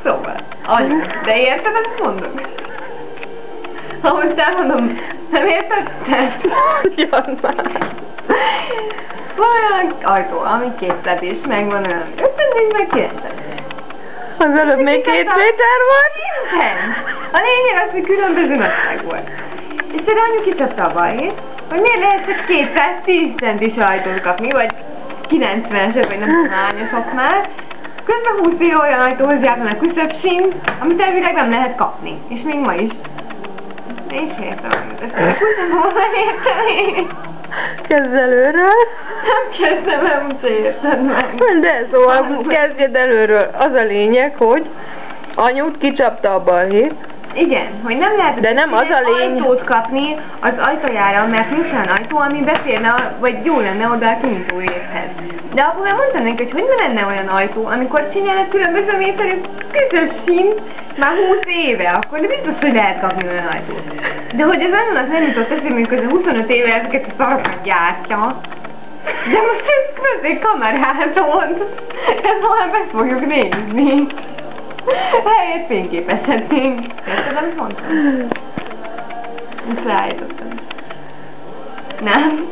Szóval, anyu, de érted, azt mondom? Ha most elmondom, nem értetted? Jön már. Olyan ajtó, ami 2 és megvan olyan 5 meg 9. Az előbb még 2 méter volt? Igen. A lényeg az, hogy különböző nagyság volt. És erre anyu kicsapta a balhét, hogy miért lehet csak 210 centis ajtót kapni, vagy 90-eset, vagy nem tudom hányasok már. Közben 20 éve olyan ajtóhoz jártam a küszöbsín, amit elvileg nem lehet kapni. És még ma is. Én is értem, amit ezt nem érteni. Kezd előről. Nem kezdem el, úgyse érted meg. De szóval kezdjed előről. Az a lényeg, hogy anyút kicsapta a balhét. Igen, hogy nem lehet de nem az a lényeg ajtót kapni az ajtajára, mert nincs olyan ajtó, ami beférne, vagy jó lenne oda a kinyitóérhez. De akkor már mondtam neki, hogy hogy ne lenne olyan ajtó, amikor csinálnak különböző méterű közös sínt, már 20 éve, akkor de biztos, hogy lehet kapni olyan ajtót. De hogy ez nagyon az nem jutott eszébe, hogy közben 25 éve ezeket a szarokat gyártja. De most ez közé kamerázod. Ezt már meg fogjuk nézni. Helyett fényképezhetnénk. Érted, amit mondtam? Most leállítottam. Nem.